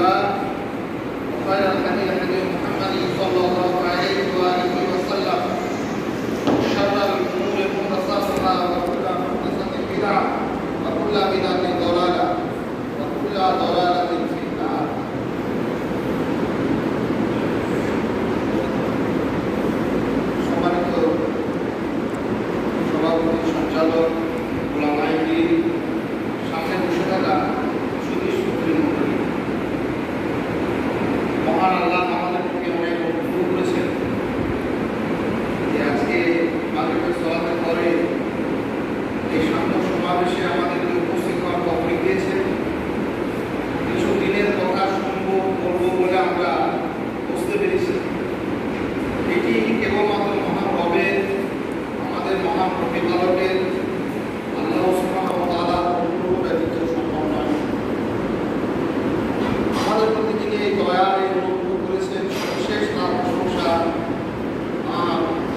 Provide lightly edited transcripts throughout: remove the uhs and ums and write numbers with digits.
الله وخير الهدي هدي محمد صلى الله عليه وآله وسلم وشر الأمور محدثاتها وكل محدثة بدعة وكل بدعة ضلالة وكل ضلالة في النار সম্মানিত সভাপতি সঞ্চালক ওলামায়ে সামনে বসে থাকা মহান আল্লাহ আমাদেরকে অনেক অনুগ্রহ করেছেন যে আজকে মাগরিবের সালাতের পরে এই শান্ত সমাবেশে আমাদেরকে উপস্থিত হওয়ার তৌফিক দিয়েছেন। কিছু দিনের কথা শুনবো বলবো বলে আমরা বুঝতে পেরেছি এটি কেবলমাত্র মহান রবের আমাদের মহান প্রতিপালকের আল্লাহ সুবহানাহু ওয়া তাআলার অনুগ্রহ ব্যতীত সম্ভব নয়। আমাদের প্রতি তিনি এই দয়া এই অনুগ্রহ করেছেন, সর্বশেষ তার প্রশংসা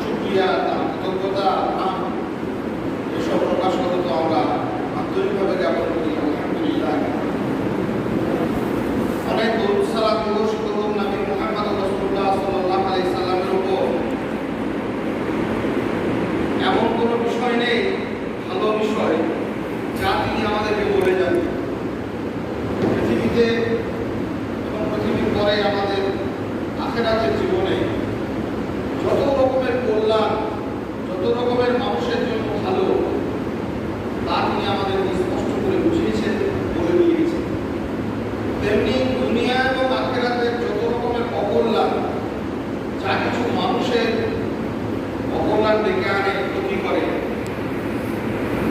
শুকরিয়া তার কৃতজ্ঞতা এসব প্রকাশ করতে তো আমরা আন্তরিকভাবে জ্ঞাপন করি আলহামদুলিল্লাহ। অনেক দরুদ সালাম বর্ষিত হোক নবী মুহাম্মদ রাসূলুল্লাহ সাল্লাল্লাহু আলাইহি সাল্লামের উপর। এমন কোনো বিষয় নেই ভালো বিষয় যা তিনি আমাদেরকে বলে যাবেন। পৃথিবীতে এবং পৃথিবীর পরে আমাদের আখিরাতের জীবনে যত রকমের কল্যাণ, যত রকমের মানুষের জন্য ভালো তা তিনি আমাদেরকে স্পষ্ট করে বুঝিয়েছেন, বলে দিয়েছেন। তেমনি দুনিয়া এবং আখিরাতের যত রকমের অকল্যাণ, যা কিছু মানুষের অকল্যাণ ডেকে আনে, ক্ষতি করে,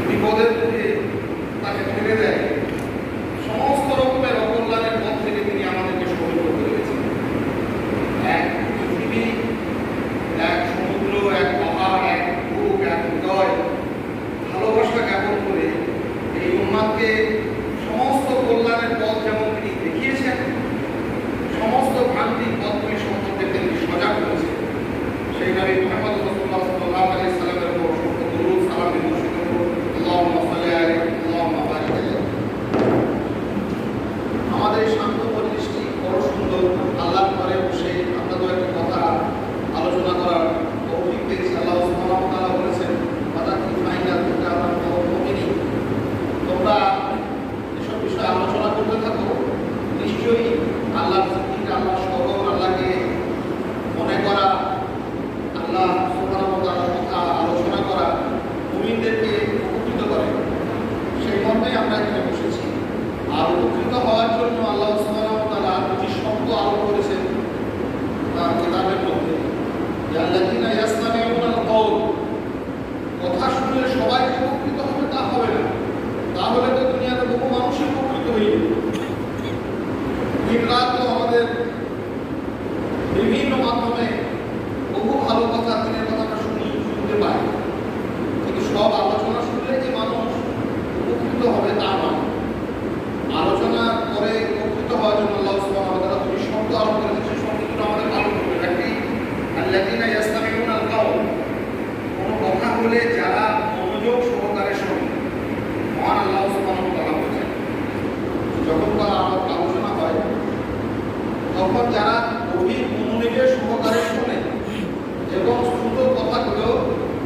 বিপদের মুখে তাকে ফেলে দেয়, সমস্ত রকমের অকল্যাণের পথ থেকে তিনি আমাদেরকে সতর্ক করে দিয়েছেন। এক পৃথিবী, এক সমুদ্র, এক পাহাড়, এক বুক, এক হৃদয় ভালোবাসা জ্ঞাপন করে এই উম্মাদকে সমস্ত কল্যাণের পথ যেমন তিনি দেখিয়েছেন, সমস্ত ভ্রান্তির পথগুলি সম্পর্কে তিনি সজাগ করেছেন। সেই নবী মুহাম্মদ রাসূলুল্লাহ সাল্লাল্লাহু আলাইহি সাল্লামের উপর অসংখ্য দরুদ সালাম বর্ষিত হোক। আল্লাহুম্মা সাল্লি আলাইহি আল্লাহুম্মা বারিক আলাইহি। আমাদের এই শান্ত পরিবেশটি বড় সুন্দর। আল্লাহর ঘরে বসে আপনাদের একটা কথা আলোচনা করার তৌফিক পেয়েছি। আল্লাহ সুবহানাহু ওয়া তাআলা বলেছেন ফাদাকি ফাইনা তুকা মুমিনিন, তোমরা এসব বিষয়ে আলোচনা করতে থাকো, নিশ্চয়ই আল্লাহর জিকির, আল্লাহর স্মরণ, আল্লাহকে মনে করা, আল্লাহ সুবহানাহু ওয়া তাআলার কথা আলোচনা করা মুমিনদেরকে উপকৃত করে। সেই মর্মে আমরা এখানে বসেছি। আর উপকৃত হওয়ার জন্য আল্লাহ সুবহানাহু ওয়া তাআলা দুটি শব্দ আরোপ করেছেন তার কিতাবের মধ্যে, আল্লাযীনা ইয়াসতামিউনাল কওল। কথা শুনলে সবাই উপকৃত হবে তা হবে না, তাহলে তো দুনিয়াতে বহু মানুষই উপকৃত হয়ে যাবে। দিন রাত তো আমাদের বিভিন্ন মাধ্যমে বহু ভালো কথা, দিনের কথাটা শুনতে পাই, কিন্তু সব আলোচনা শুনলে যে মানুষ উপকৃত হবে তা নয়। আলোচনা করে উপকৃত হওয়ার জন্য আল্লাহ সুবহানাহু ওয়া তাআলা দুটি শব্দ আরোপ করেছেন। সেই শব্দগুলো আমাদের ভালো করবে। একটি আল্লাযীনা ইয়াসতামিউনাল কওল, কোনো কথা বলে যারা মনোযোগ সহকারে শোনে। মহান আল্লাহ সুবহানাহু ওয়া তাআলা বলেছেন যখন তারা আলোচনা হয় তখন যারা গভীর মনোনিবেশ সহকারে শোনে এবং ছোট কথাগুলো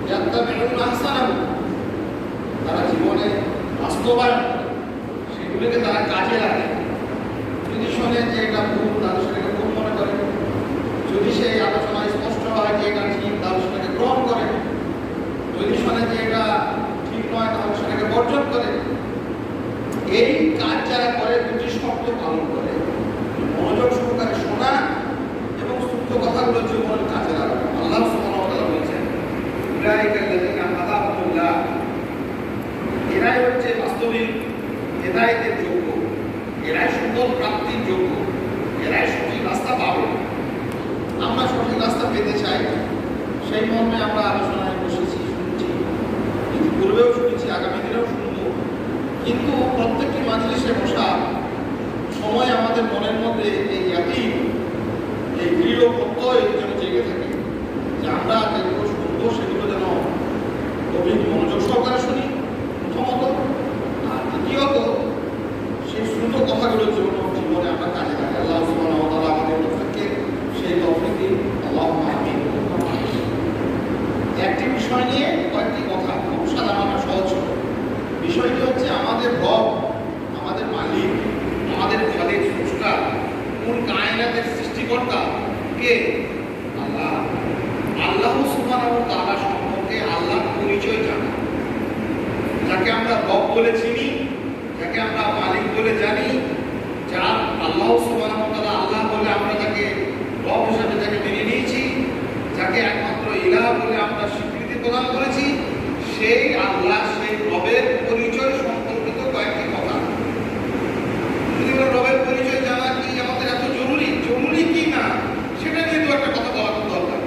ইয়াত্তাবিউনা আহসানাহু, তারা জীবনে বাস্তবায়ন সেগুলিকে তারা কাজে লাগে। যদি শোনে যে এটা ভুল, তাহলে সেটাকে ভুল মনে করে। যদি সেই আলোচনায় স্পষ্ট হয় যে এটা ঠিক, তাহলে সেটাকে গ্রহণ করে। যদি শোনে যে এটা ঠিক নয়, তাহলে সেটাকে বর্জন করে। এই কাজ যারা করে দুটি শব্দ পালন করে, মনোযোগ সহকারে শোনা এবং সত্য কথাগুলো জীবনের কাজে লাগানো। আল্লাহ সুবহানাহু ওয়া তাআলা বলেছেন উলাইকাল্লাযীনা হাদাহুল্লাহ, এরাই হচ্ছে বাস্তবিক হেদায়েতের যোগ্য, এরাই সুন্দর প্রাপ্তির যোগ্য, এরাই সঠিক রাস্তা পাবে। আমরা সঠিক রাস্তা পেতে চাই, সেই মর্মে আমরা আলোচনায় বসেছি, শুনছি, পূর্বেও শুনেছি, আগামী দিনেও শুনব। কিন্তু প্রত্যেকটি মাজলিসে বসা সময় আমাদের মনের মধ্যে এই ইয়াকিন, এই দৃঢ় প্রত্যয় যেন জেগে থাকে যে আমরা যেগুলো শুনবো সেগুলো যেন গভীর মনোযোগ সহকারে শুনি প্রথমত, আর দ্বিতীয়ত সেই শুদ্ধ কথাগুলো জীবনে আমরা কাজে লাগে। আমাদের রব, আমাদের মালিক, আমাদের খালেক স্রষ্টা, মূল কায়নাতের সৃষ্টিকর্তা কে? আল্লাহ। আল্লাহ সুবহানাহু ওয়া তাআলা সম্পর্কে আল্লাহর পরিচয় জানা, যাকে আমরা রব বলে চিনি, যাকে আমরা মালিক বলে জানি, যার আল্লাহ সুবহানাহু ওয়া তাআলা আল্লাহ বলে আমরা তাকে রব হিসেবে যাকে মেনে নিয়েছি, যাকে একমাত্র ইলাহ বলে আমরা স্বীকৃতি প্রদান করেছি, সেই আল্লাহ, সেই রবের পরিচয় সম্পর্কিত কয়েকটি কথা। যদি আমরা রবের পরিচয় জানা কি আমাদের এত জরুরি, জরুরি কি না সেটা নিয়ে তো একটা কথা বলা খুব দরকার।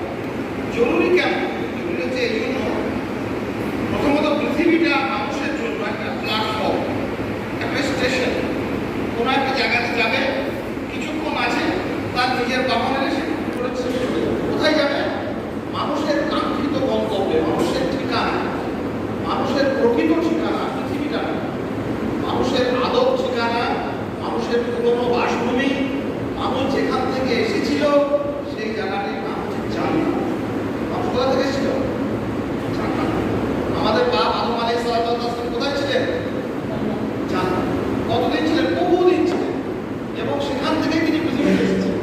জরুরি কেন? জরুরি হচ্ছে এই জন্য, প্রথমত পৃথিবীটা মানুষের জন্য একটা প্ল্যাটফর্ম, একটা স্টেশন। কোনো একটা জায়গাতে যাবে, কিছুক্ষণ আছে, তার নিজের বাহনে সে কোথায় যাবে? মানুষের কাঙ্ক্ষিত গন্তব্যে, মানুষের ঠিকানা, মানুষের প্রকৃত ঠিকানা পৃথিবীটা, মানুষের আদব ঠিকানা, মানুষের পুরনো বাসভূমি, মানুষ যেখান থেকে এসেছিল সেই জায়গাটির নাম হচ্ছে জান্নাত। মানুষ কোথা থেকে এসেছিল? জান্নাত। আমাদের বাপ আদম আলাইহিস সালাম কোথায় ছিলেন? জান্নাত। কতদিন ছিলেন? বহুদিন ছিলেন, এবং সেখান থেকে তিনি পৃথিবীতে এসেছেন।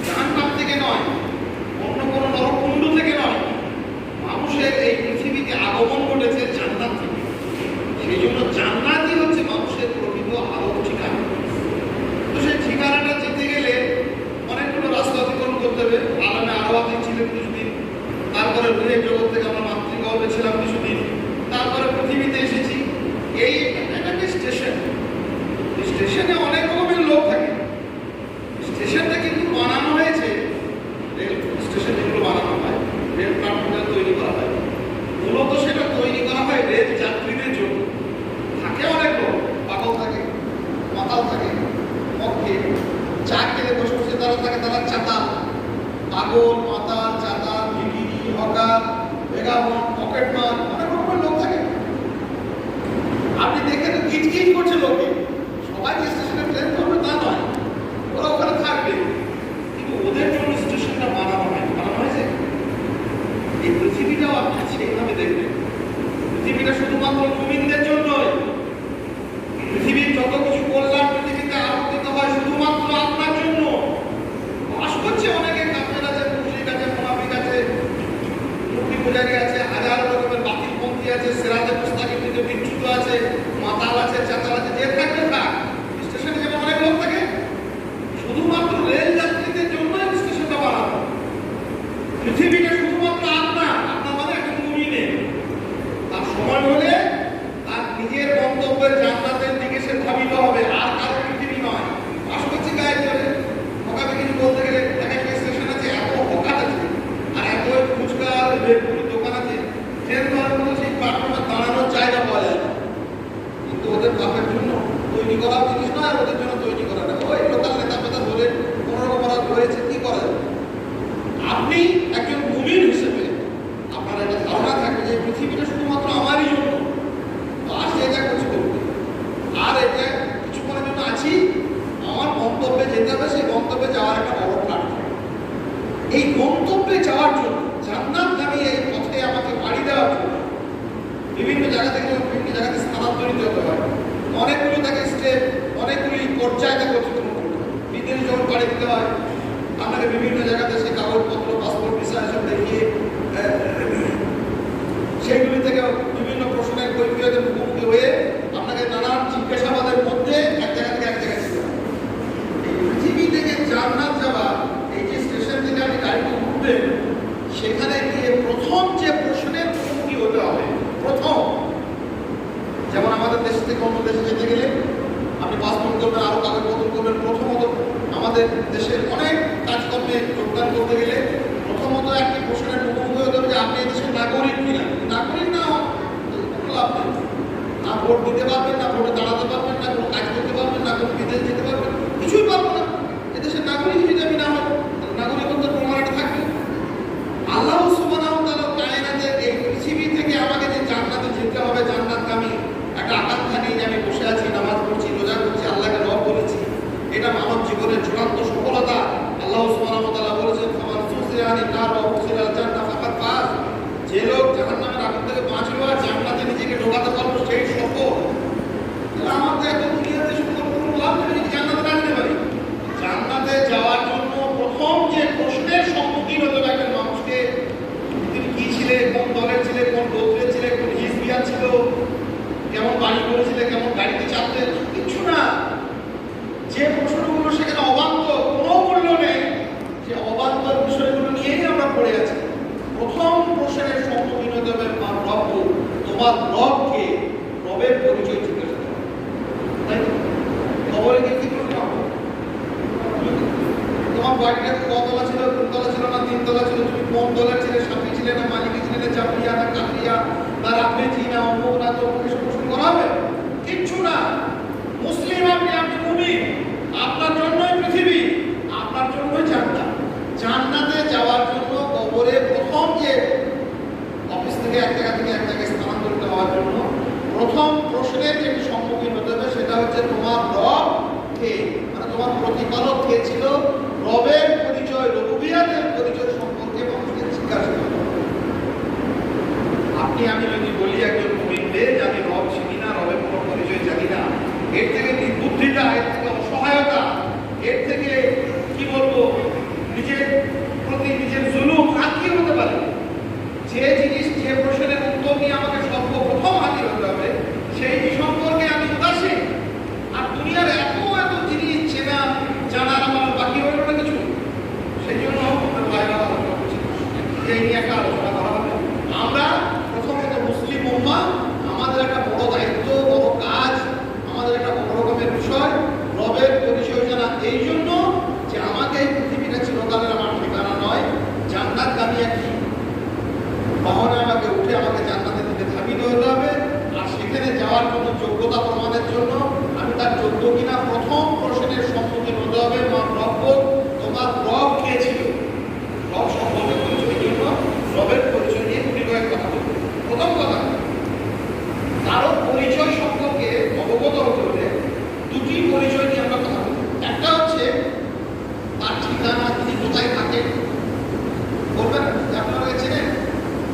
জান্নাত থেকে নয়, অন্য কোনো নরকুণ্ড থেকে নয়, মানুষের এই পৃথিবীতে আগমন ঘটেছে জান্নাত থেকে। সেই জন্য জান্নাতই হচ্ছে মানুষের প্রকৃত আলোক ঠিকানা। তো সেই ঠিকানাটা যেতে গেলে অনেকগুলো রাস্তা অতিক্রম করতে হবে। আলামে আরওয়াতে ছিলেন কিছুদিন, তারপরে রুহের জগৎ থেকে আমরা মাতৃগর্ভে ছিলাম কিছুদিন, তারপরে পৃথিবীতে এসেছি। এই একটা স্টেশন, স্টেশনে অনেক রকমের লোক থাকে। স্টেশনটা কিন্তু বানানো হয়েছে, রেল স্টেশন যেগুলো বানানো হয়, রেল প্ল্যাটফর্ম তৈরি করা হয়, মূলত সেটা তৈরি করা হয় রেল যাত্রীদের জন্য। থাকে অনেক লোক, পাগল থাকে, মাতাল থাকে, মক্কে চা খেতে বসে বসে তারা থাকে, তারা চাতাল, পাগল, মাতাল, চাতাল, ভিখিরি, হকার, ভেগাবন, পকেটমার, অনেক রকমের লোক থাকে। আপনি দেখে তো কিচকিচ করছে লোকে, সবাই স্টেশনে ট্রেন করবে তা নয়, ওরা ওখানে থাকবে, কিন্তু ওদের জন্য স্টেশনটা বানানো হয়, বানানো হয়েছে। এই পৃথিবীটাও আপনি সেইভাবে দেখবেন, পৃথিবীটা শুধুমাত্র মুমিনদের জন্যই। পৃথিবীর যত কিছু কল্যাণ পৃথিবীতে আবর্তিত হয় শুধুমাত্র আপনার জন্য। বাস করছে অনেকে, কাফের আছে, মুশরিক আছে, মুনাফিক আছে, মূর্তি পূজারী আছে, হাজার রকমের বাতিলপন্থী আছে, সিরাতে মুস্তাকিম থেকে বিচ্যুত আছে, মাতাল আছে, চাতাল আছে, যে থাকবে থাক। স্টেশনে যেমন অনেক লোক থাকে, শুধুমাত্র রেল যাত্রীদের জন্য স্টেশনটা বানানো। পৃথিবীটা শুধুমাত্র আপনার, আপনার মানে একটা মুমিনের। তার সময় হলে তার নিজের গন্তব্যের জান্নাতের দিকে সে ধাবিত হবে, আর কারো পৃথিবী নয়। বাস করছে গায়ে চলে, হকাতে কিছু বলতে গেলে দেখা একটা স্টেশন আছে, এত হকাত আছে, আর এত ফুচকা বেলপুরি দোকান আছে, ট্রেন ধরার মতো সেই প্ল্যাটফর্মে দাঁড়ানোর জায়গা পাওয়া যায় না। কিন্তু ওদের বাপের জন্য তৈরি করা জিনিস নয়, আর ওদের জন্য তৈরি করা না। ওই লোকাল নেতা পেতা ধরে কোনোরকম ওরা ধরেছে, কি করা যাবে? আপনি একজন মুমিন হিসেবে আপনার একটা ধারণা থাকবে যে পৃথিবীটা শুধুমাত্র আমারই জন্য, তো আসলে এটা কিছু করবে, আর এটা কিছুক্ষণের জন্য আছি, আমার গন্তব্যে যেতে হবে। সেই গন্তব্যে যাওয়ার একটা বড় প্ল্যাটফর্ম। এই গন্তব্যে যাওয়ার জন্য, জান্নাতগামী এই পথে আমাকে পাড়ি দেওয়ার জন্য বিভিন্ন জায়গা থেকে বিভিন্ন জায়গাতে স্থানান্তরিত হতে হয়। অনেকগুলো তাকে স্টেপ, অনেকগুলি পর্যায়ে তাকে অতিক্রম করতে হয়। বিদেশ যখন পাড়ি দিতে হয়, আপনাকে বিভিন্ন জায়গাতে সেই কাগজপত্র, পাসপোর্ট, ভিসা এসব দেখিয়ে সেইগুলি থেকে বিভিন্ন প্রশ্নের কৈফিয়তের মুখোমুখি হয়ে আপনাকে নানান জিজ্ঞাসাবাদের মধ্যে এক জায়গা থেকে এক জায়গায় যেতে হয়। এই পৃথিবী থেকে জান্নাত যাওয়া, এই যে স্টেশন থেকে আপনি গাড়িতে উঠবেন, সেখানে গিয়ে প্রথম যে প্রশ্নের মুখোমুখি হতে হবে, প্রথম, যেমন আমাদের দেশ থেকে অন্য দেশে যেতে গেলে আপনি পাসপোর্ট করবেন, আরো কাগজপত্র করবেন। প্রথমত আমাদের দেশের অনেক কাজকর্মে যোগদান করতে গেলে প্রথমত একটি প্রশ্নের মুখোমুখি হতে হবে যে আপনি এই দেশের নাগরিক কিনা। নাগরিক না হন কোনো লাভ নেই, না ভোট দিতে পারবেন, না ভোটে দাঁড়াতে পারবেন, না কোনো কাজ করতে পারবেন, না কোনো বিদেশ যেতে পারবেন, কিছুই পারবো না। এদেশের নাগরিক যদি আমি না হব, নাগরিকত্বের প্রমাণটা থাকবে। আল্লাহ সুবহানাহু ওয়া তাআলা কায়নাতের এই পৃথিবী থেকে আমাকে যে জান্নাতে যেতে হবে, জান্নাতগামী একটা আকাঙ্ক্ষা নিয়ে যে আমি বসে আছি, নামাজ পড়ছি, রোজা করছি, আল্লাহকে রব বলেছি, এটা মানব জীবনের চূড়ান্ত সফলতা। আল্লাহ সুবহানাহু ওয়া তাআলা বলেছেন, ফামান যুযিয়া আনিন নার ওয়া উদখিলাল জান্নাহ ফাকাদ ফাজ। যে লোক জাহান্নামের আগুন থেকে বাঁচলো আর জান্নাতে নিজেকে ঢোকাতে পারলো, সেই সফল। বাড়ি করেছিলে, কেমন গাড়িতে চাপতে, কিচ্ছু না। যে প্রশ্নগুলো সেখানে অবান্তর, কোনো মূল্য নেই, যে অবান্তর বিষয়গুলো নিয়েই আমরা পড়ে আছি। প্রথম প্রশ্নের সম্মুখীন হতে হবে রব, তোমার রবকে, রবের পরিচয় জিজ্ঞাসা করো। তাই তো খবরে কি করতে হবে? তোমার বাড়িটা কতলা ছিল, কোনতলা ছিল না তিনতলা ছিল, তুমি কোন দলের ছিলে, সাথী ছিলে না মালিকি ছিলে না চাপড়িয়া না কাকরিয়া না রাখবেজি না অমুক না তো কিছু প্রশ্ন করা হবে? কিচ্ছু না। মুসলিম আপনি, আপনি মুমিন, আপনার জন্যই পৃথিবী, আপনার জন্যই জান্নাত। জান্নাতে যাওয়ার জন্য কবরে প্রথম যে অফিস থেকে এক জায়গা থেকে এক জায়গায় স্থানান্তরিত হওয়ার জন্য প্রথম প্রশ্নের যে সম্মুখীন হতে হবে সেটা হচ্ছে তোমার রব কে, মানে তোমার প্রতিপালক কে ছিল। রবের পরিচয়, রুবুবিয়াতের পরিচয় সম্পর্কে মানুষকে জিজ্ঞাসা করতে হবে। আপনি আমি যদি বলি একজন মুমিনকে যে আমি রব চিনি না, রবের কোনো পরিচয় জানি না, এর থেকে নির্বুদ্ধিতা, এর থেকে অসহায়তা, এর থেকে কি বলবো নিজের প্রতি নিজের জুলুম আর কি হতে পারে? যে জিনিস, যে প্রশ্নের উত্তর নিয়ে আমাকে সর্বপ্রথম হাজির হতে হবে সেই সম্পর্কে আমি উদাসীন। আর দুনিয়ার এত এত জিনিস চেনা জানার আমার বাকি হইল না কিছু। সেই জন্য এই নিয়ে একটা আলোচনা করা হবে। আমরা প্রথমত মুসলিম উম্মাহ, আমাদের একটা বড় দায়িত্ব, বড় কাজ, আমাদের একটা বড় রকমের বিষয় রবের পরিচয় জানা। এই জন্য যে আমাকে এই পৃথিবীটা চিরকালের আমার ঠিকানা নয়, জান্নাতগামী একটি বাহনে আমাকে উঠে আমাকে জান্নাতের দিকে ধাবিত হতে হবে। আর সেখানে যাওয়ার জন্য যোগ্যতা প্রমাণের জন্য আমি তার যোগ্য কিনা প্রথম প্রশ্নের সম্মুখীন হতে হবে। রব, তোমার রব কে ছিল? রব সম্পর্কে পরিচয়ের জন্য রবের পরিচয় নিয়ে দুটি কয়েক কথা বলব। প্রথম কথা, কারো পরিচয় সম্পর্কে অবগত হতে হলে দুটি পরিচয় নিয়ে আমরা কথা বলব। একটা হচ্ছে তার ঠিকানা, তিনি কোথায় থাকেন। বলবেন আপনারা চেনেন,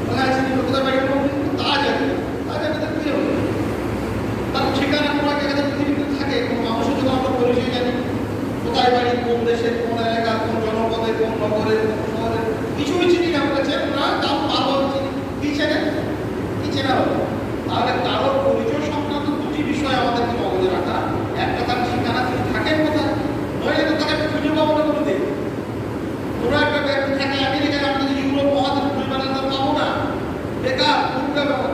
কোথায় বাড়ি করবেন, তা জানি না, তা জানি তার কি হবে? তার ঠিকানা কোনো এক জায়গাতে পৃথিবীতে থাকে, কোনো মানুষের জন্য আমরা পরিচয় জানি, কোথায় বাড়ি, কোন দেশের, কোন এলাকার, কোন জনপদের, কোন নগরের, কোন শহরের, কিছুই চিনি না। আমরা চেন না, তাও পাগল চিনি। কি চেনেন? কি চেনা হলো? তাহলে কারোর পরিচয় সংক্রান্ত দুটি বিষয় আমাদেরকে মগজে রাখা। একটা তার ঠিকানা, তিনি থাকেন কোথায়, নইলে তো তাকে খুঁজে পাবো না কোনো দিন। কোনো একটা ব্যক্তি থাকে আমেরিকায়, আমরা যদি ইউরোপ মহাদেশ খুঁজে পেলাম তার পাবো না, বেকার খুঁজতে পাবো।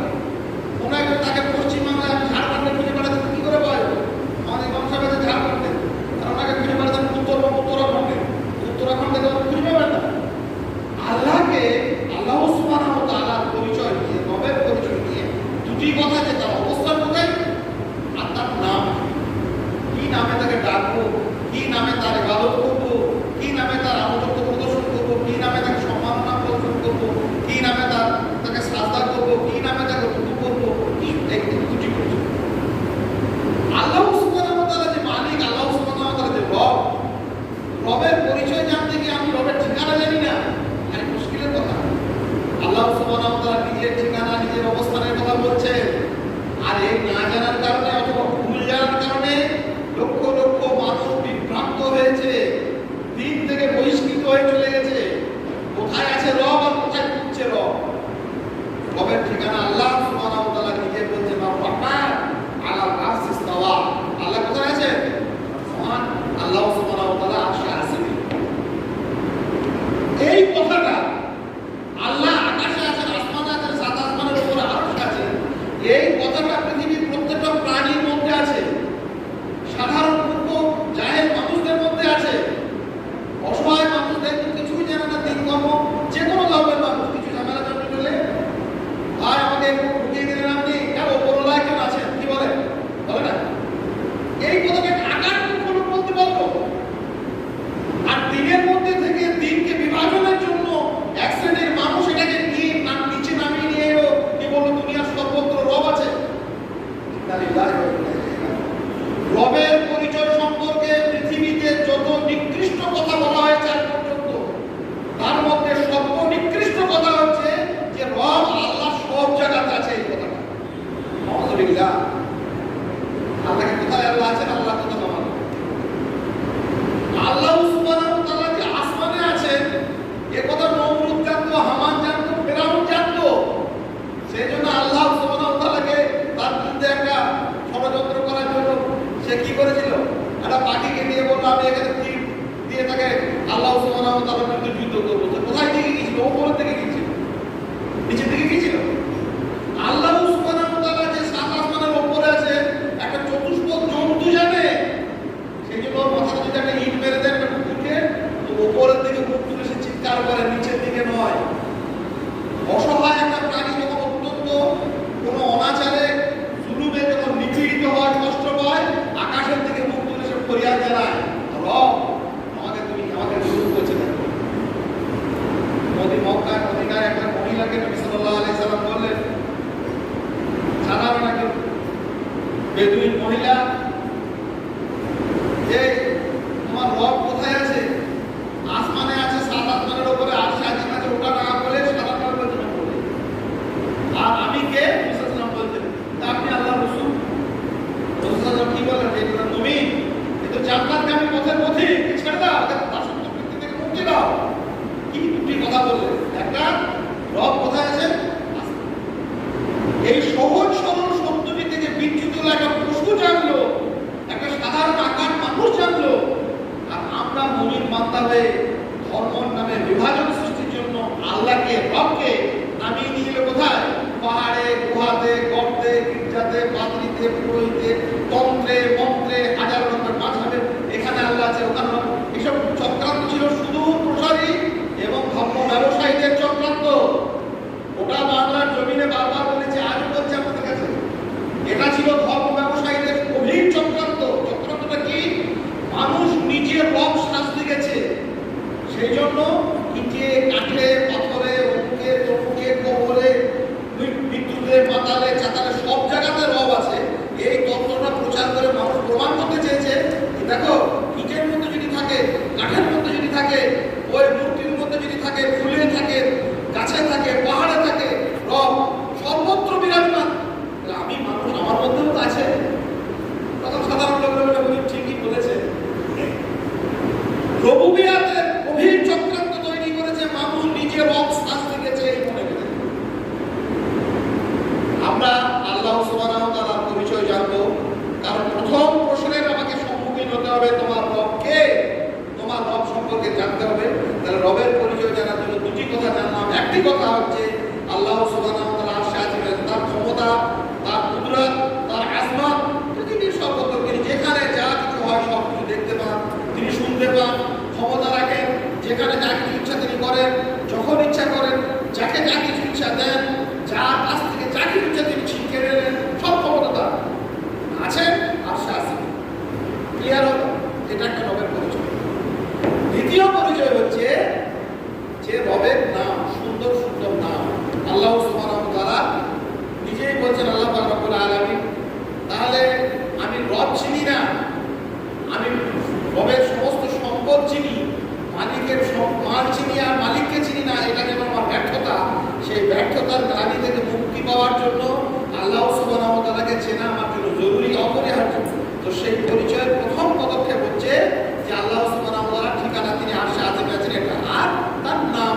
কোনো একটা তাকে পশ্চিমবাংলায়, আমি ঝাড়খণ্ডে খুঁজে পেলাম, কি করে পাওয়া যাবে? আমাদের মানুষের কাছে ঝাড়খণ্ডে, আর ওনাকে খুঁজে পেলাম উত্তরাখণ্ডে, উত্তরাখণ্ডে তো খুঁজে পাবেন না। আল্লাহকে, আল্লাহ সুবহানাহু ওয়া তাআলার পরিচয় দিয়ে, রবের পরিচয় দিয়ে দুটি কথা, যে তার অবস্থান কোথায় আর তার নাম কি, নামে তাকে ডাকবো, কি নামে তার ইবাদত করবো, কি নামে তার আনুগত্য প্রদর্শন করবো, কি নামে তাকে সম্মাননা প্রদর্শন করবো, কি নামে তাকে সাজদা করবো, কি নামে তাকে রুকু করবো, কি দুটি পরিচয়। আল্লাহ সুবহানাহু ওয়া তাআলা যে মালিক, আল্লাহ সুবহানাহু ওয়া তাআলা যে রব, রবের পরিচয় জানতে গিয়ে আমি রবের ঠিকানা জানি না, আরে মুশকিলের কথা। আল্লাহ সুবহানাহু ওয়া তাআলা নিজের ঠিকানা, নিজের অবস্থানের কথা বলছেন। আর এই না জানার কারণে অথবা ভুল জানার কারণে লক্ষ লক্ষ মানুষ বিভ্রান্ত হয়েছে, দিন থেকে বহিষ্কৃত হয়ে চলে গেছে। কোথায় আছে রব আর কোথায় খুঁজছে রব? রবের ঠিকানা আল্লাহ সুবহানাহু ওয়া তাআলা নিজে বলছেন, আর-রাহমান আলা আরশি ইস্তাওয়া। আল্লাহ কোথায় আছেন? মহান আল্লাহ সুবহানাহু ওয়া তাআলা আরশে আছেন। এই কথাটা, আল্লাহ আকাশে আছেন, আসমানে আছেন, সাত আসমানের উপরে আরশ আছে, এই কথাটা পৃথিবীর প্রত্যেকটা প্রাণীর মধ্যে আছে, সাধারণ মূর্খ জাহেল মানুষদের মধ্যে আছে, অসহায় মানুষদের কিছুই জানে না, দিন কর্ম, যে কোনো ধর্মের মানুষ কিছু ঝামেলা জমে গেলে আর আমাকে একটু ঢুকিয়ে দিলেন আপনি, কেন ওপরওয়ালা কেন আছেন, কি বলে বলে না? এই কথাকে ঢাকার কোনো বলতে পারবো। আর দিনের মধ্যে থেকে দিনকে বিভাজনের জন্য এক শ্রেণীর মানুষ এটাকে নিচে নামিয়ে নিয়ে এলো, কি বললো দুনিয়ার সর্বত্র রব আছে। রবের পরিচয় সম্পর্কে পৃথিবীতে যত নিকৃষ্ট কথা বলা হয়েছে আজ পর্যন্ত, তার মধ্যে সর্বনিকৃষ্ট কথা হচ্ছে যে রব আল্লাহ সব জায়গাতে আছে। এই কথাটা আলহামদুলিল্লাহ, আল্লাহকে কোথায় আল্লাহ আছেন, আল্লাহ কোথায় আমার আল্লাহ সুবহানাহু ওয়া তাআলা যে আসমানে আছেন, এ কথা নমরুদ জানতো, হামান জানতো, ফেরাউন জানতো। সেই জন্য আল্লাহ সুবহানাহু ওয়া তাআলাকে তার বিরুদ্ধে একটা সে কি করেছিল? একটা পাখিকে নিয়ে বললো আমি এখানে তীর দিয়ে তাকে আল্লাহ সুবহানাহু ওয়া তাআলার বিরুদ্ধে যুদ্ধ করবো। তো কোথায় দিকে গিয়েছিল? উপরের দিকে গিয়েছিল, নিচের দিকে গিয়েছিল? আল্লাহ সুবহানাহু ওয়া তাআলা যে সাত আসমানের উপরে আছে একটা চতুষ্পদ জন্তু জানে, সেই জন্য ওর মাথাতে যদি একটা ইট মেরে দেয় একটা কুকুরকে, তো উপরের দিকে মুখ তুলে সে চিৎকার করে, নিচের দিকে নয়। অসহায় একটা প্রাণী যখন অত্যন্ত কোনো অনাচারে জুলুমে যখন নিপীড়িত হয়, কষ্ট পায়, আকাশের দিকে মুখ তুলে সে ফরিয়াদ জানায়, রব আমাকে জুলুম করেছে। দেখো মদিনায় একটা মহিলাকে নবী সাল্লাল্লাহু আলাইহি সাল্লাম বললেন, সাধারণ একটা বেদুইন মহিলা, যে তোমার রব কোথায় আছে? আসমানে আছে, সাত আসমানের উপরে আরশ আজিম আছে, ওটা না বলে সাধারণ বলতে না বলে। আর আমি কে? মুসাল্লাম বলতেন, তা আপনি আল্লাহর রাসূল। রাসূলুল্লাহ কি বলেন? যে তুমি কিন্তু জান্নাতগামী পথের পথিক, ছেড়ে দাও, দাসত্ব বৃত্তি থেকে মুক্তি দাও। কি দুটি কথা বললেন? একটা, রব কোথায় আছে? এই সহজ সরল শব্দটি থেকে বিচ্যুত একটা পশু জানলো, একটা সাধারণ আকার মানুষ জানলো। আর আমরা মুমিন বান্দা হয়ে ধর্মর নামে বিভাজন সৃষ্টির জন্য আল্লাহকে, রবকে নামিয়ে নিয়ে এলো কোথায়? পাহাড়ে, গুহাতে, গর্তে, গির্জাতে, পাদ্রীতে, পুরোহিতে, তন্ত্রে, মন্ত্রে, হাজার রকমের মাঝহাবে। এখানে আল্লাহ আছে, ওখানে এসব চক্রান্ত ছিল সুদূর প্রসারী এবং ধর্ম ব্যবসায়ীদের চক্রান্ত। ওটা বাংলার জমিনে বারবার বলেছে, আজও বলছে আমাদের কাছে। এটা ছিল ধর্ম ব্যবসায়ীদের গভীর চক্রান্ত। চক্রান্তটা কি? মানুষ নিজের রব শাস্তি গেছে, সেই জন্য ইটে, কাঠে, পাথরে, অমুকে তমুকে, কবরে, বিদ্যুতে, মাতালে, চাতালে সব জায়গাতে রব আছে। এই তত্ত্বটা প্রচার করে মানুষ প্রমাণ করতে চেয়েছে, দেখো ইটের মধ্যে যদি থাকে, কাঠের মধ্যে যদি থাকে, ওই মূর্তির মধ্যে যদি থাকে, ফুলে থাকে, গাছে থাকে, পাহাড়ে থাকে, রব সর্বত্র বিরাজমান। আমি মানুষ, আমার মধ্যেও তো আছে। তখন সাধারণ লোকেরা বলে ঠিকই বলেছে। রবুবিয়াতের গভীর চক্রান্ত তৈরি করেছে, মানুষ নিজে রব শাস্তি গেছে এই মনে করে। আমরা আল্লাহ সুবহানাহু ওয়া তাআলার পরিচয় জানবো, কারণ প্রথম প্রশ্নের আমাকে সম্মুখীন হতে হবে, তোমার রব কে? তোমার রব সম্পর্কে জানতে হবে। তাহলে রবের পরিচয় জানার জন্য দুটি কথা জানলাম। একটি কথা হচ্ছে আল্লাহ সুবহানাহু ওয়া তাআলা আরশে আজিমে, তার ক্ষমতা, তার কুদরত, তার আজমত, পৃথিবীর সর্বত্র তিনি যেখানে যা কিছু হয় সব কিছু দেখতে পান, তিনি শুনতে পান, ক্ষমতা রাখেন, যেখানে যা কিছু ইচ্ছা তিনি করেন, যখন ইচ্ছা করেন, যাকে যা কিছু ইচ্ছা দেন, যার কাছ থেকে যা কিছু ইচ্ছা তিনি ছিনকে নেন, সব ক্ষমতা তার আছে। আরশে আজিমে ক্লিয়ার হলো? এটা একটা রবের পরিচয়। দ্বিতীয় পরিচয় হচ্ছে যে রবের নাম, সুন্দর সুন্দর নাম। আল্লাহ সুবহানাহু ওয়া তাআলা নিজেই বলছেন, আল্লাহ পাক রব্বুল আলামিন, তাহলে আমি রব চিনি না, আমি রবের সমস্ত সম্পদ চিনি, মালিকের মাল চিনি আর মালিককে চিনি না, এটা যেন আমার ব্যর্থতা। সেই ব্যর্থতার গ্লানি থেকে মুক্তি পাওয়ার জন্য আল্লাহ সুবহানাহু ওয়া তাআলাকে চেনা আমার জন্য জরুরি, অপরিহার্য। তো সেই পরিচয়ের প্রথম পদক্ষেপ হচ্ছে যে আল্লাহ সুবহানাহু ওয়া তাআলার ঠিকানা, তিনি আরশে আজিমে আছেন, এটা। আর তার নাম,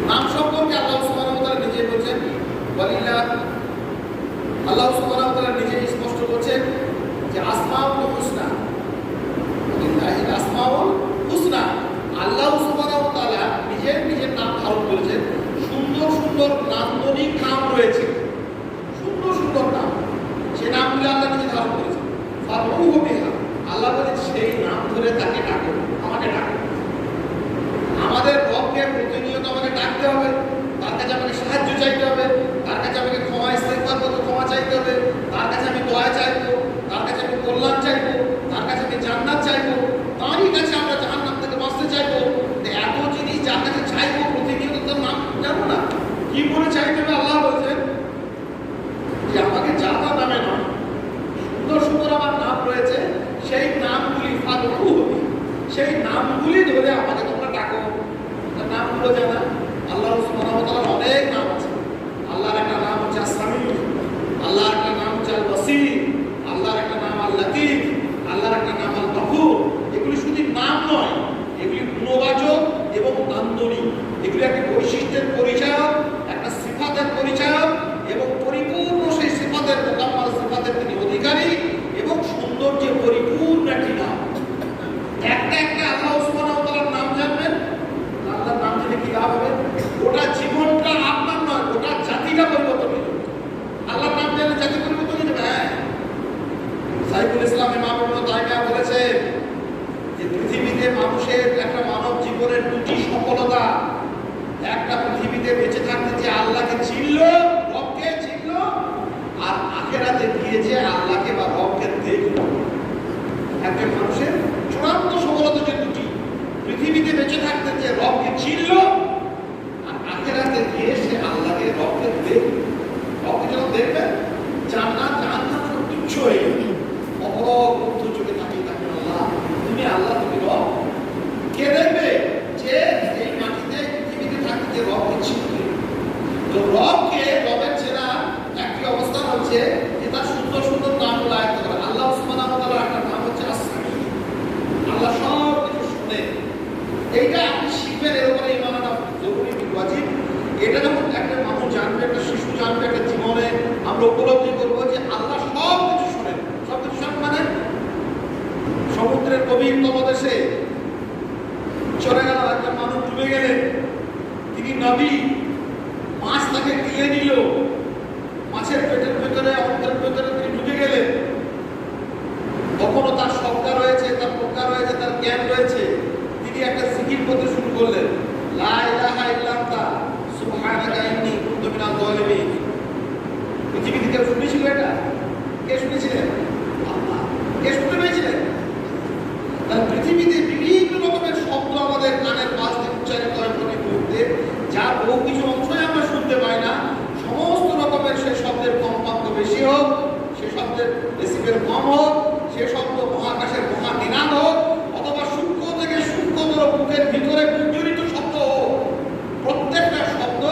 নাম সম্পর্কে আল্লাহ সুবহানাহু ওয়া তাআলা নিজে বলছেন, ওয়ালিল্লাহ, আল্লাহ সুবহানাহু ওয়া তাআলা নিজে স্পষ্ট বলছেন যে আসমাউল হুসনা, লিল্লাহিল আসমাউল হুসনা। আল্লাহ সুবহানাহু ওয়া তাআলা নিজের নাম ধারণ করেছেন। সুন্দর সুন্দর নান্দনিক নাম রয়েছে, সুন্দর সুন্দর নাম, সেই নামগুলো আল্লাহ নিজে ধারণ করেছেন। ফাদউহু বিহা, আল্লাহ বলেন সেই নাম ধরে তাকে ডাকো, আমাকে ডাকো। আমাদের রবকে প্রতিনিয়ত আমাকে ডাকতে হবে, তার কাছে আমাকে সাহায্য চাইতে হবে, তার কাছে আমাকে ক্ষমা ইস্তেগফার করতে ক্ষমা চাইতে হবে, তার কাছে আমি দয়া চাইবো, তার কাছে আমি কল্যাণ চাইবো, তার কাছে আমি জান্নাত চাইবো, তারই কাছে আমরা জাহান্নাম থেকে বাঁচতে চাইবো। এত জিনিস যার কাছে চাইবো প্রতিনিয়ত, তার নাম জানো না কি করে চাইতে হবে? আল্লাহ বলছেন যে আমাকে যা তা নামে নয়, সুন্দর সুন্দর আমার নাম রয়েছে, সেই নামগুলি ফাদউহু, সেই নামগুলি ধরে আমাকে তোমরা ডাকো। তার নামগুলো জানা? আল্লাহ সুবহানাহু ওয়া তাআলার অনেক নাম আছে। আল্লাহর একটা নাম হচ্ছে আস-সামি, আল্লাহর একটা নাম হচ্ছে আল-বাসীর, আল্লাহর একটা নাম আল-লাতীফ, আল্লাহর একটা নাম আল-গফুর। এগুলি শুধু নাম নয়, এগুলি গুণবাচক এবং নান্দনিক। এগুলি একটা বৈশিষ্ট্যের পরিচয়, একটা সিফাতের পরিচয়, এবং পরিপূর্ণ সেই সিফাতের, মোকাম্মাল সিফাতের তিনি অধিকারী এবং শাইখুল ইসলাম ইমাম ইবনে তাইমিয়া বলেছেন যে পৃথিবীতে মানুষের একটা মানব জীবনের দুটি সফলতা, একটা পৃথিবীতে বেঁচে থাকতে যে আল্লাহকে চিনল, রবকে চিনল, আর আখিরাতে গিয়ে যে আল্লাহকে বা রবকে দেখল। একজন মানুষের চূড়ান্ত সফলতা যে দুটি, পৃথিবীতে বেঁচে থাকতে যে রবকে চিনল, আর আখিরাতে গিয়ে সে আল্লাহকে রবকে দেখল। রবকে যখন দেখবেন জান্নাত জাহান্নাম সব তুচ্ছ হয়ে যাবে। অপরগ্ধ চোখে তাকিয়ে থাকবেন আল্লাহ, তুমি আল্লাহ, তুমি রব। কে দেখবে? যে এই মাটিতে পৃথিবীতে থাকতে যে রবকে চিনবে। তো রবকে, রবের চেনা একটি অবস্থা হচ্ছে যে তার সুন্দর সুন্দর নামগুলো আয়ত্ত করা। আল্লাহ সুবহানাহু ওয়া তাআলার একটা নাম হচ্ছে আস-সামি। আল্লাহ সব কিছু শুনে। এইটা আপনি শিখবেন, এর উপরে ঈমান আনা জরুরি, ওয়াজিব। এটা যখন একটা মানুষ জানবে, একটা শিশু জানবে, একটা জীবনে আমরা উপলব্ধি করবো যে আল্লাহ সব কিছু শোনেন। সব কিছু শোনেন মানে সমুদ্রের গভীর তলদেশে চলে গেল একটা মানুষ, ডুবে গেলেন, তিনি নবী, মাছ তাকে গিলে নিল, মাছের পেটের ভেতরে, অন্তের ভেতরে তিনি ঢুকে গেলেন। তখনও তার সত্তা রয়েছে, তার প্রজ্ঞা রয়েছে, তার জ্ঞান রয়েছে। তিনি একটা জিকির করতে শুরু করলেন, লা ইলাহা ইল্লা আনতা সুবহানাকা ইন্নী কুনতু মিনাজ জালিমিন। পৃথিবী থেকে শুনেছিল এটা? কে শুনেছিলেন? আল্লাহ। কে শুনতে পেয়েছিলেন? তাহলে পৃথিবীতে বিভিন্ন রকমের শব্দ আমাদের কানের পাশ দিয়ে উচ্চারিত হয় প্রতি মুহূর্তে, যার বহু কিছু অংশই আমরা শুনতে পাই না। সমস্ত রকমের সে শব্দের কম্পাঙ্ক বেশি হোক, সে শব্দের ডেসিবেল কম হোক, সে শব্দ মহাকাশের মহা নিনাদ হোক, অথবা সূক্ষ্ম থেকে সূক্ষ্মতর বুকের ভিতরে গুঞ্জরিত শব্দ হোক, প্রত্যেকটা শব্দ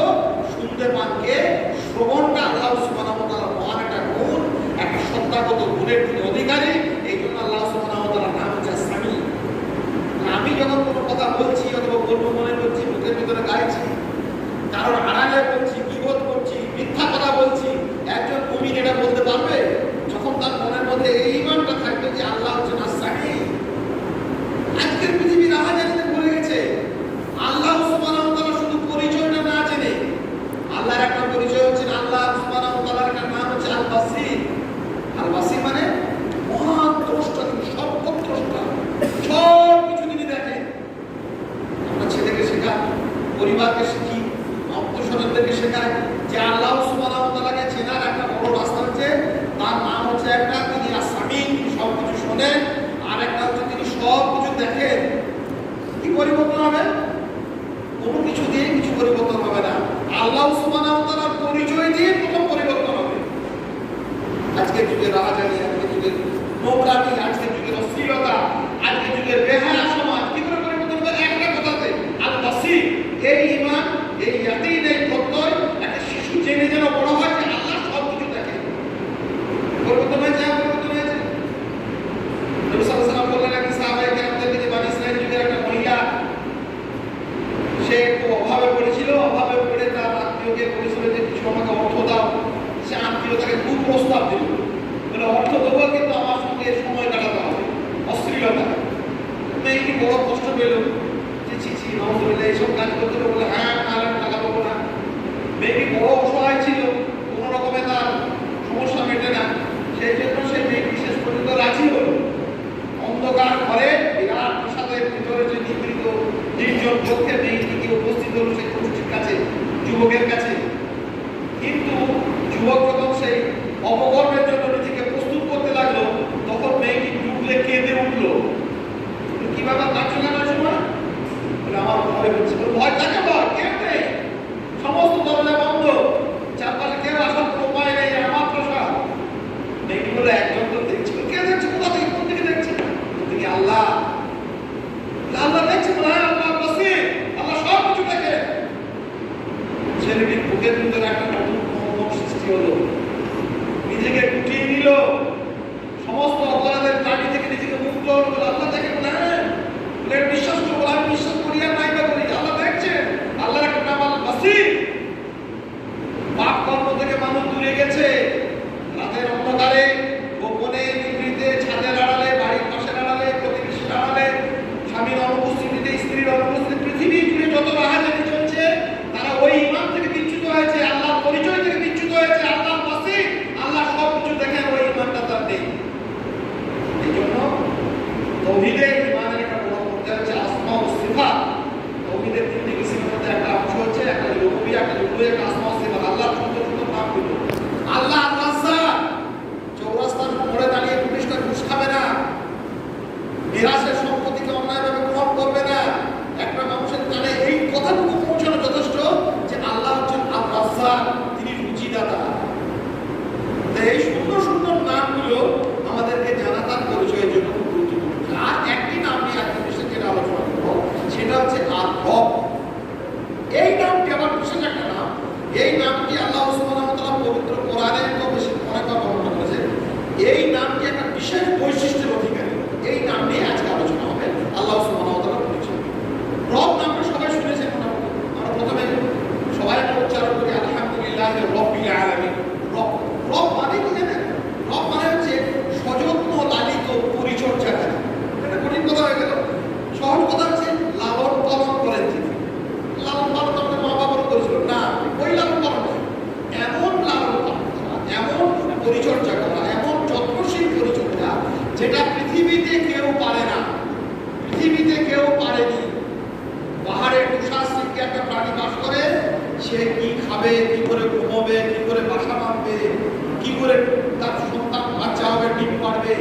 শুনতে পান কে? শ্রবণটা আল্লাহ সুবহানাহু ওয়া তাআলার মহান একটা গুণ, একটা সত্তাগত গুণের তিনি অধিকারী। এই জন্য আল্লাহ সুবহানাহু ওয়া তাআলার নাম হচ্ছে সামি। আমি যখন কোনো কথা বলছি অথবা বলবো মনে করছি, মুখের ভিতরে গাইছি, কারণ আড়ালে বলছি, বিপদ করছি, মিথ্যা কথা বলছি, একজন মুমিন এটা বলতে পারবে যখন তার মনের মধ্যে এই ঈমানটা থাকবে যে আল্লাহ হচ্ছেন আস-সামি। আজকের পৃথিবীর রাহাজানিতে ভুলে গেছে আল্লাহ সুবহানাহু ওয়া তাআলা শুধু পরিচয়টা না জেনে। আল্লাহর একটা পরিচয় হচ্ছে, আল্লাহ সুবহানাহু ওয়া তাআলার একটা নাম হচ্ছে আল-বাসীর। আল-বাসীর মানে মহান দ্রষ্টা, তিনি সর্বদ্রষ্টা, সব কিছু তিনি দেখেন। আমরা ছেলেকে শেখাই, পরিবারকে শিখি, আত্মীয়স্বজনদেরকে শেখাই যে আল্লাহ সুবহানাহু ওয়া তাআলাকে চেনার একটা বড় রাস্তা হচ্ছে, তার নাম হচ্ছে একটা, তিনি আস-সামি, তিনি সব কিছু শোনেন, আর একটা হচ্ছে তিনি সব কিছু দেখেন। কি পরিবর্তন হবে? কোনো কিছু দিয়ে কিছু পরিবর্তন হবে না। আল্লাহ সুবহানাহু ওয়া তাআলার পরিচয় দিয়ে প্রথম পরিবর্তন হবে। আজকের যুগের রাহাজানি, আজকের যুগের নোংরামি, আজকের যুগের অশ্লীলতা, আজকের যুগের বেহায়া সমাজ কি করে পরিবর্তন হবে? একটা কথাতে, আল-বাসীর। এই ঈমান, এই ইয়াকিন, এই প্রত্যয় একটা শিশু জেনে যেন বড় হয় যে আল্লাহ সব কিছু দেখে। পরিবর্তন হয়েছে, পরিবর্তন হয়েছে। নবী সাল্লাল্লাহু আলাইহি ওয়াসাল্লাম বললেন একজন সাহাবায়ে কেরামদেরকে যে বানী ইসরাঈল যুগের একটা মহিলা, সে খুব অভাবে পড়েছিল, অভাবে পড়ে তার আত্মীয়কে বলেছিল যে কিছু আমাকে অর্থ দাও। সে আত্মীয় তাকে খুব প্রস্তাব দিল, বলে অর্থ দেবো কিন্তু আমার সঙ্গে সময় কাটাতে হবে, অশ্লীলতা। মেয়েটি বড় কষ্ট পেল যে ছি নাউযুবিল্লাহ, এইসব কাজ করতে বলে, হ্যাঁ নাহলে টাকা পাবো না। মেয়েটি বড় অসহায় ছিল, কোনো রকমে তার সমস্যা মেটে না। সেই জন্য সে মেয়েটি শেষ পর্যন্ত রাজি হলো। অন্ধকার ঘরে বিরাট প্রাসাদের ভিতরে যে নিদ্রিত নির্জন চোখে মেয়েটিকে উপস্থিত হলো সেই পুরুষটির কাছে, যুবকের কাছে। কিন্তু যুবক যখন সেই অপকর্মের জন্য নিজেকে প্রস্তুত করতে লাগলো, তখন মেয়েটি টুকলে কেঁদে উঠলো। কি ব্যাপার, কাঁদছো কেন সময়? বলে আমার ভয় হচ্ছে। ভয় থাকে, ভয় কেউ নেই, সমস্ত দরজা বন্ধ, চারপাশে কেউ আসার কোনো উপায় নেই, আমার প্রসাদ। মেয়েটি বলে একজন তো দেখছি। কে দেখছে? কোথা থেকে, কোন দিকে দেখছে? তিনি আল্লাহ। আল্লাহ দেখছে, আল্লাহ বাসীর, আল্লাহ সব কিছু দেখে। ছেলেটির বুকের ভিতরে একটা নতুন মনোভাব সৃষ্টি হলো, নিজেকে গুটিয়ে নিল, সমস্ত অপরাধের প্রাণী থেকে নিজেকে মুক্ত হলো। আল্লাহ দেখেন না, বিশ্বাস করবো, আমি বিশ্বাস করি আর নাই বা করি, আল্লাহ দেখছেন। আল্লাহর একটা নাম আল-বাসীর। পাপ কর্ম থেকে মানুষ দূরে গেছে, রাতের অন্ধকারে, গোপনে, নিভৃতে, ছাদের আড়ালে, বাড়ির পাশের আড়ালে, প্রতিবেশীর আড়ালে, স্বামীর অনুপস্থিতিতে, স্ত্রীর অনুপস্থিতি, পৃথিবী জুড়ে যত রাহাজানি চলছে, তারা ওই ঈমান থেকে বিচ্যুত হয়েছে, আল্লাহর পরিচয় থেকে বিচ্যুত হয়েছে। আল্লাহ বাসীর, আল্লাহ সব কিছু দেখেন, ওই ঈমানটা তার নেই। তৌহিদে ইমানের একটা বড় পর্যায়ে হচ্ছে আসমা ও সিফাত। তৌহিদের তিনটি কিসিমের মধ্যে একটা অংশ হচ্ছে একটা রুবুবিয়্যাহ, একটা উলুহিয়্যাহ, একটা আসমা ও সিফাত। আল্লাহর সুন্দর সুন্দর নামগুলো। আল্লাহ আর-রাজ্জাক, চৌরাস্তার মোড়ে দাঁড়িয়ে পুলিশটা ঘুষ খাবে না, মিরাজের সম্পত্তিকে অন্যায়ভাবে গ্রহণ করবে না। একটা মানুষের কানে এই কথাটুকু পৌঁছানো যথেষ্ট যে আল্লাহ হচ্ছেন আর-রাজ্জাক, তিনি রুজিদাতা। এই সুন্দর সুন্দর নামগুলো আমাদেরকে জানা তার পরিচয়ের জন্য খুব গুরুত্বপূর্ণ। আর একটি নাম নিয়ে একটা বিষয় যেটা আলোচনা করবো সেটা হচ্ছে আর-রব। এই নামটি আবার বিশেষ একটা নাম। এই নামটি আল্লাহ সুবহানাহু ওয়া তাআলা পবিত্র কোরআনে তো বেশি অনেকবার বর্ণনা করেছেন। এই নামটি একটা বিশেষ বৈশিষ্ট্যের অধিকারী। এই নাম নিয়ে আজকে আলোচনা হবে আল্লাহ সুবহানাহু ওয়া তাআলার পরিচয়। রব নামটা সবাই শুনেছেন মোটামুটি। আমরা প্রথমে সবাই একটা উচ্চারণ করি আলহামদুলিল্লাহি রাব্বিল আলামিন। রব, রব মানে কি জানেন? রব মানে হচ্ছে সযত্ন লালিত পরিচর্যাকারী। এটা কঠিন কথা হয়ে গেল। সহজ কথা হচ্ছে লালন পালন করেন তিনি। লালন পালন আমাদের মা বাবার করেছিল না, ওই লালন পালন নয়। এমন লালন পালন করা, এমন পরিচর্যা করা, এমন যত্নশীল পরিচর্যা যেটা পৃথিবীতে কেউ পারে না, পৃথিবীতে কেউ পারেনি। পাহাড়ে তুষারশৃঙ্গে একটা প্রাণী বাস করে, সে কি খাবে, কি করে ঘুমোবে, কি করে বাসা বাঁধবে, কি করে তার সন্তান বাচ্চা হবে, ডিম পাড়বে,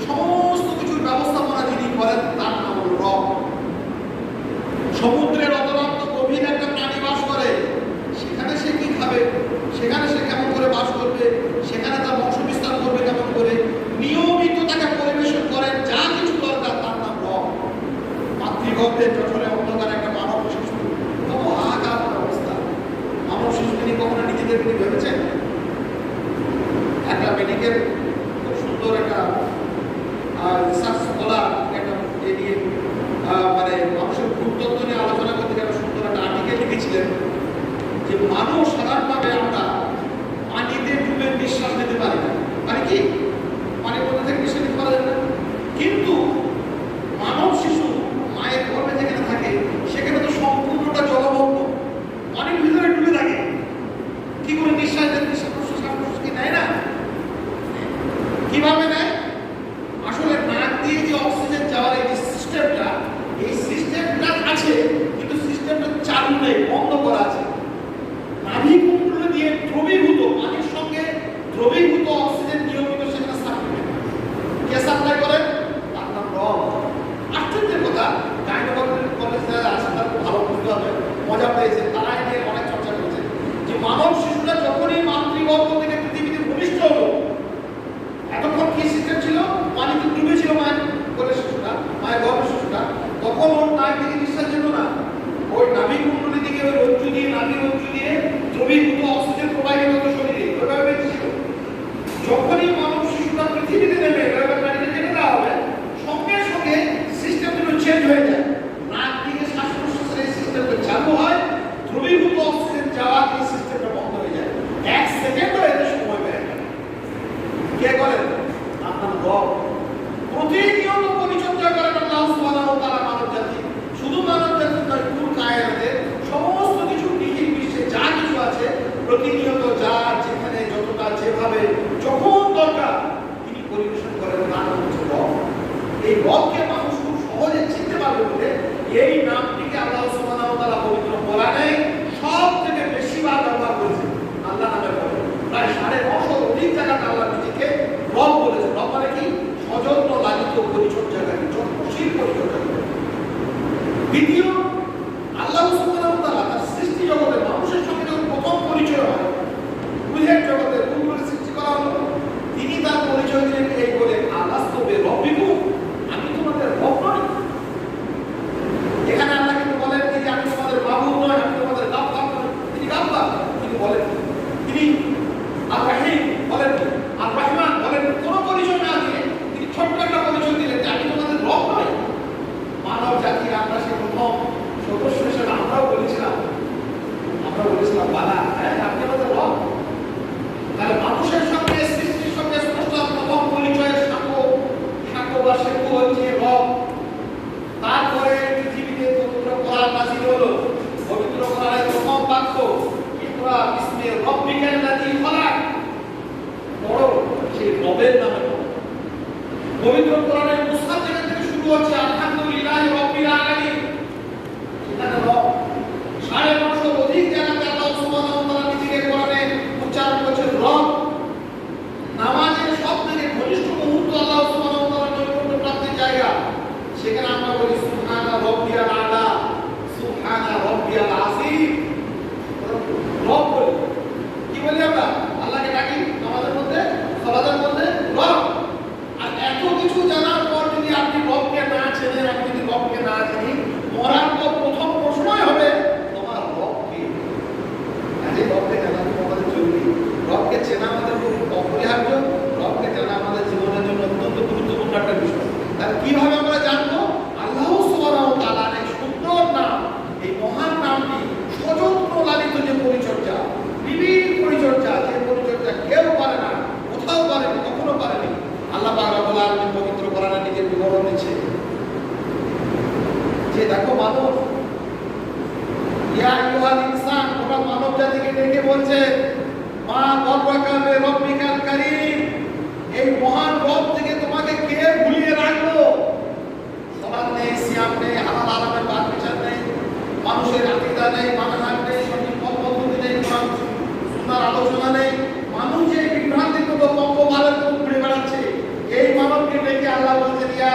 সমস্ত কিছুর ব্যবস্থাপনা যিনি করেন তার নাম হল রব। সমুদ্রের অতলান্ত গভীরে একটা প্রাণী বাস করে, সেখানে সে কি খাবে, সেখানে সে কেমন করে বাস করবে, সেখানে তার বংশ বিস্তার করবে কেমন করে, নিয়মিত তাকে পরিবেশন করেন যা কিছু দরকার, তার নাম রব। মাতৃগর্ভের জঠরে অন্ধকার একটা মানব শিশু, কত হাহাকার অবস্থা। মানব শিশু তিনি কখনো নিজেদের তিনি ভেবেছেন? একটা মেডিকেল খুব সুন্দর একটা রিসার্চ স্কলার একটা এ নিয়ে মানে মানুষের ভূতত্ত্ব নিয়ে আলোচনা করতে একটা সুন্দর একটা আর্টিকেল লিখেছিলেন যে মানুষ সাধারণভাবে আমরা পানিতে ডুবে নিঃশ্বাস নিতে পারি না। মানে কি পানির মধ্যে থেকে নিঃশ্বাস নিতে পারা যায় না, কিন্তু মানব শিশু মায়ের গর্ভে যেখানে থাকে সেখানে তো সম্পূর্ণটা জলমগ্ন, পানির ভিতরে ডুবে থাকে। কি করে নিঃশ্বাস নেয়? নিঃশ্বাস প্রশ্বাস কি নেয় না? কিভাবে নেয়? আসলে নাক দিয়ে যে অক্সিজেন যাওয়ার এই সিস্টেমটা, এই সিস্টেমটা আছে কিন্তু সিস্টেমটা চালু নেই, বন্ধ করা আছে। নাভিকুণ্ডল দিয়ে দ্রবীভূত পানির সঙ্গে দ্রবীভূত অক্সিজেন নিয়মিত সেখানে সাপ্লাই করে। কে সাপ্লাই করেন? তার নাম রব। আশ্চর্যের কথা, গাইনোকোলজি কলেজে আসে তার খুব ভালো বুঝতে হবে, মজা পেয়েছে, তারা নিয়ে অনেক চর্চা করেছে যে মানব শিশুরা যখনই মাতৃগর্ভ থেকে পৃথিবীতে ভূমিষ্ঠ হলো, এতক্ষণ কি সিস্টেম ছিল? পানিতে ডুবে ছিল মায়ের কোলে শিশুটা, মায়ের গর্ভে শিশুটা, তখন ওর নাক থেকে নিঃশ্বাস যেত না। ওই নাভিকুণ্ডলী দিকে ওই রজ্জু দিয়ে, নাভি রজ্জু দিয়ে দ্রবীভূত অক্সিজেন প্রবাহিত হতো শরীরে, ওইভাবে ছিল। যখনই মানব শিশুটা পৃথিবীতে নেমে পানিতে কেটে দেওয়া হবে, সঙ্গে সঙ্গে সিস্টেমগুলো চেঞ্জ হয়ে যায়। নাক থেকে শ্বাস প্রশ্বাসের এই সিস্টেমটা চালু হয়, দ্রবীভূত অক্সিজেন যাওয়ার এই সিস্টেমটা বন্ধ হয়ে যায়। 1 সেকেন্ডও এতে সময় ব্যয় করে। কে করেন? আপনার রব। প্রতিনিয়ত পরিচর্যা করেন আল্লাহ সুবহানাহু ওয়া তাআলা মানব জাতি। শুধু মানব জাতি নয়, কুল কায়নাতের সমস্ত কিছু নিখিল বিশ্বে যা কিছু আছে, প্রতিনিয়ত যা যেখানে যতটা যেভাবে যখন দরকার তিনি পরিবেশন করেন, তার নাম হচ্ছে রব। এই রবকে মানুষ খুব সহজে চিনতে পারবে বলে এই নামটিকে আল্লাহ সুবহানাহু ওয়া তাআলা পবিত্র কোরআনে সবথেকে বেশিবার ব্যবহার করেছেন আল্লাহ নামের পরে। প্রায় 950 অধিক জায়গাতে আল্লাহ নিজেকে রব বলেছেন। রব মানে কি? সযত্ন লালিত পরিচর্যাকারী, যত্নশীল পরিচর্যাকারী। দ্বিতীয়, আল্লাহ সুবহানাহু ওয়া তাআলা তার সৃষ্টি জগতে মানুষের সঙ্গে যখন প্রথম পরিচয় হয়, বুঝের জগতে ভুল করে সৃষ্টি করা হলো, তিনি তার পরিচয় দিলেন এই বলে, আলাস্তু বিরাব্বিকুম, আমি তোমাদের রব নই? এখানে আল্লাহ কিন্তু বলেন যে আমি তোমাদের মাবুদ নই, আমি তোমাদের গাফফার নই। তিনি গাফফার, তিনি বলেন তিনি আর রাহিম, বলেন আর রহমান, বলেন কোন পরিচয় না দিয়ে তিনি ছোট্ট একটা পরিচয় দিলেন যে আমি তোমাদের রব নই। মানব জাতির আমরা সে প্রথম সদস্য হিসেবে আমরাও বলেছিলাম বালা, হ্যাঁ আপনি আমাদের রব। তাহলে মানুষের সঙ্গে সৃষ্টির সঙ্গে স্পষ্ট প্রথম পরিচয়ের সাঁকো বা সেতু হচ্ছে রব। তারপরে পৃথিবীতে পবিত্র কোরআন নাযিল হলো, পবিত্র কোরআনের প্রথম বাক্য ইকরা বিসমি রাব্বিকাল্লাযী খলাক, পড়ো সেই রবের নামে। পবিত্র কোরআনের মুসহাফ যেখান থেকে শুরু হচ্ছে আলহামদুলিল্লাহি রাব্বিল আলামিন। এখানে রব 950 অধিক জায়গাতে আল্লাহ সুবহানাহু ওয়া তাআলা নিজেকে কোরআনে উচ্চারণ করেছেন রব। নামাজের সবথেকে ঘনিষ্ঠ মুহূর্ত আল্লাহ সুবহানাহু ওয়া তাআলার নৈকট্য প্রাপ্তির জায়গা। সেখানে আমরা বলি সুবহানা রাব্বিয়াল আলা, সুবহানা রাব্বিয়াল আযীম। রব বলি, কি বলি আমরা? আল্লাহকে ডাকি আমাদের মধ্যে, সালাতের মধ্যে রব। আর এত কিছু জানার পর যদি আপনি রবকে না চেনেন, আপনি যদি রবকে না জানি, মরার পর প্রথম প্রশ্নই হবে তোমার রব কে? আজকে রবকে জানা খুব আমাদের জরুরি। রবকে চেনা আমাদের খুব অপরিহার্য। রবকে জানা আমাদের জীবনের জন্য অত্যন্ত গুরুত্বপূর্ণ একটা বিষয়। তাহলে কিভাবে আমরা জানবো? আল্লাহ সুবহানাহু ওয়া তাআলার এই সুন্দর নাম, এই মহান নামটি সযত্ন লালিত যে পরিচর্যা, নিবিড় পরিচর্যা, যে পরিচর্যা কেউ পারে না, কোথাও পারেনি, কখনো পারেনি। আল্লাহ পাক রব্বুল আলামিন পবিত্র কোরআনে নিজের বিবরণ দিচ্ছে যে দেখো মানব, ইয়া আইয়ুহাল ইনসান, তোমরা মানব জাতিকে ডেকে বলছে মা গর্বাকা বে রব্বিকাল কারীম, এই মহান রব থেকে তোমাকে কে ভুলিয়ে রাখলো? সালাত নেই, সিয়াম নেই, হালাল হারামের বাদ বিচার নেই, মানুষের আকীদা নেই, মানহাজ নেই, সঠিক পথ পদ্ধতি নেই, কোরআন সুন্নাহর আলোচনা নেই। মানুষ যে বিভ্রান্তিগত পঙ্গপালের মতো ঘুরে বেড়াচ্ছে, এই মানবকে ডেকে আল্লাহ বলছেন ইয়া